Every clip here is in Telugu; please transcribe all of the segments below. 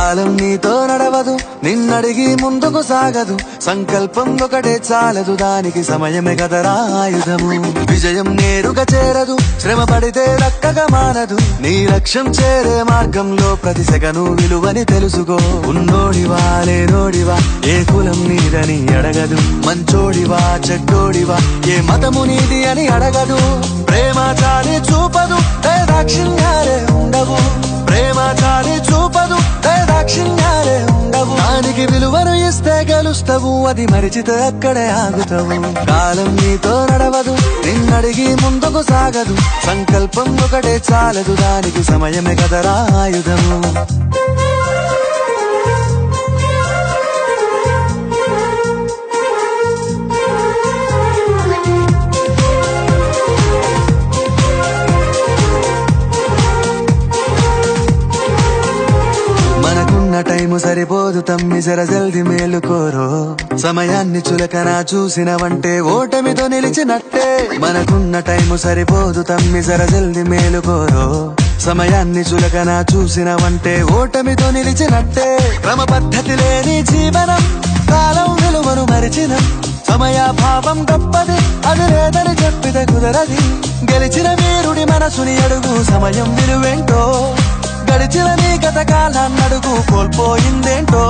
కాలం నీతో నడవదు, నిన్నడిగి ముందుకు సాగదు. సంకల్పం ఒకటే చాలదు, దానికి సమయమే కదరా ఆయుధము. విజయం నేరుగా చేరదు, శ్రమ పడితే దక్కగా మానదు. నీ లక్ష్యం చేరే మార్గంలో ప్రతి సెకను విలువని తెలుసుకో. ఉన్నోడివా లేనోడివా, ఏ కులం నీదని అడగదు. మంచోడివా చెడ్డోడివా, ఏ మతము నీది అని అడగదు. ప్రేమ చాలి చూపదు, దాక్షిణ్యాలే ఉండవు. ప్రేమ చాలి చూపదు, దాక్షిణ్యాలే ఉండవు. దానికి విలువను ఇస్తే గెలుస్తావు, అది మరిచితే అక్కడే ఆగుతావు. కాలం నీతో నడవదు, నిన్నడిగి ముందుకు సాగదు. సంకల్పం ఒకటే చాలదు, దానికి సమయమే కదరా ఆయుధము. టైము సరిపోదు తమ్మి, జర జల్ది మేలుకోరో. సమయాన్ని చులకన చూసినవంటే ఓటమితో నిలిచినట్టే. మనకున్న టైము సరిపోదు తమ్మి, జర జల్ది మేలుకోరో. సమయాన్ని చులకన చూసినవంటే ఓటమితో నిలిచినట్టే. క్రమ పద్ధతి లేని జీవనం, కాలం విలువను మరిచినం. సమయాభావం గొప్పది, అది లేదని చెప్పితే కుదరది. గెలిచిన వీరుడి మనసుని అడుగు, సమయం విలువేంటో. గడిచిన నీ గత కాలాన్నడుగు, కోల్పోయిందేంటో.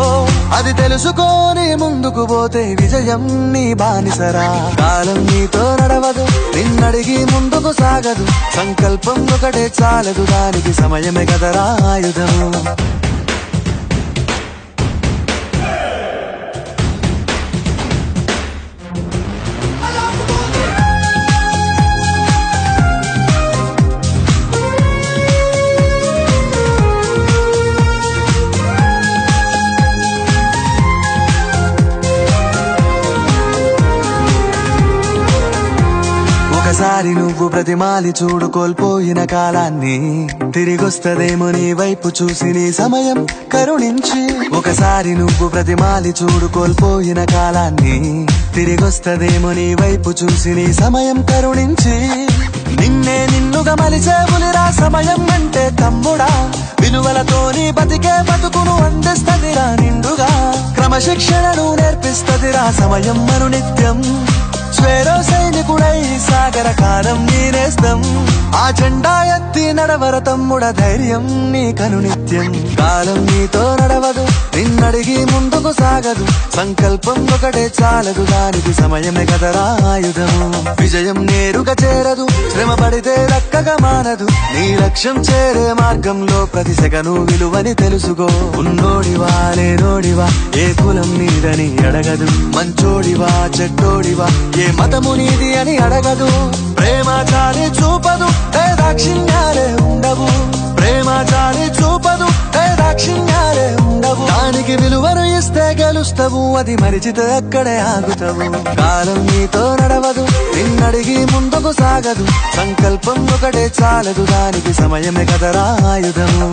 అది తెలుసుకొని ముందుకు పోతే విజయం నీ బానిసరా. కాలం నీతో నడవదు, నిన్నడిగి ముందుకు సాగదు. సంకల్పం ఒకటే చాలదు, దానికి సమయమే కదరా ఆయుధము. ఒకసారి నువ్వు ప్రతిమాలి చూడు కోల్పోయిన కాలాన్ని. తిరిగొస్తదేమో నీ వైపు చూసి నీ సమయం కరుణించి. ఒకసారి నువ్వు ప్రతిమాలి చూడు కోల్పోయిన కాలాన్ని. తిరిగొస్తదేమో నీ వైపు చూసి నీ సమయం కరుణించి. నిన్నే నిన్నుగా మలిచేవులిరా సమయం అంటే తమ్ముడా. విలువలతోని బతికే బతుకును అందిస్తదిరా నిండుగా. క్రమశిక్షణను నేర్పిస్తదిరా సమయం మరు నిత్యం. స్వేరో సైనికుడై సాగర కాలం నీనేస్తం. ఆ జెండా ఎత్తి నడవర తమ్ముడ, ధైర్యం నీ కను నిత్యం. కాలం నీతో నడవదు, నిన్నడిగి ముందుకు సాగదు. సంకల్పం ఒకటే చాలదు, దానికి సమయమే కదరా ఆయుధము. విజయం నేరుగా చేరదు, శ్రమ పడితే దక్కగా మానదు. నీ లక్ష్యం చేరే మార్గంలో ప్రతి సెకను విలువని తెలుసుకో. ఉన్నోడివా లేనోడివా, ఏ కులం నీదని అడగదు. మంచోడివా చెడ్డోడివా, ఏ మతము నీది అని అడగదు. ప్రేమ చాలి చూపదు, దాక్షిణ్యాలే ఉండవు. ప్రేమ చాలి చూపదు, దాక్షిణ్యాలే ఉండవు. దానికి విలువను ఇస్తే గెలుస్తావు, అది మరిచితే అక్కడే ఆగుతావు. కాలం నీతో నడవదు, నిన్నడిగి ముందుకు సాగదు. సంకల్పం ఒకటే చాలదు, దానికి సమయమే కదరా ఆయుధము.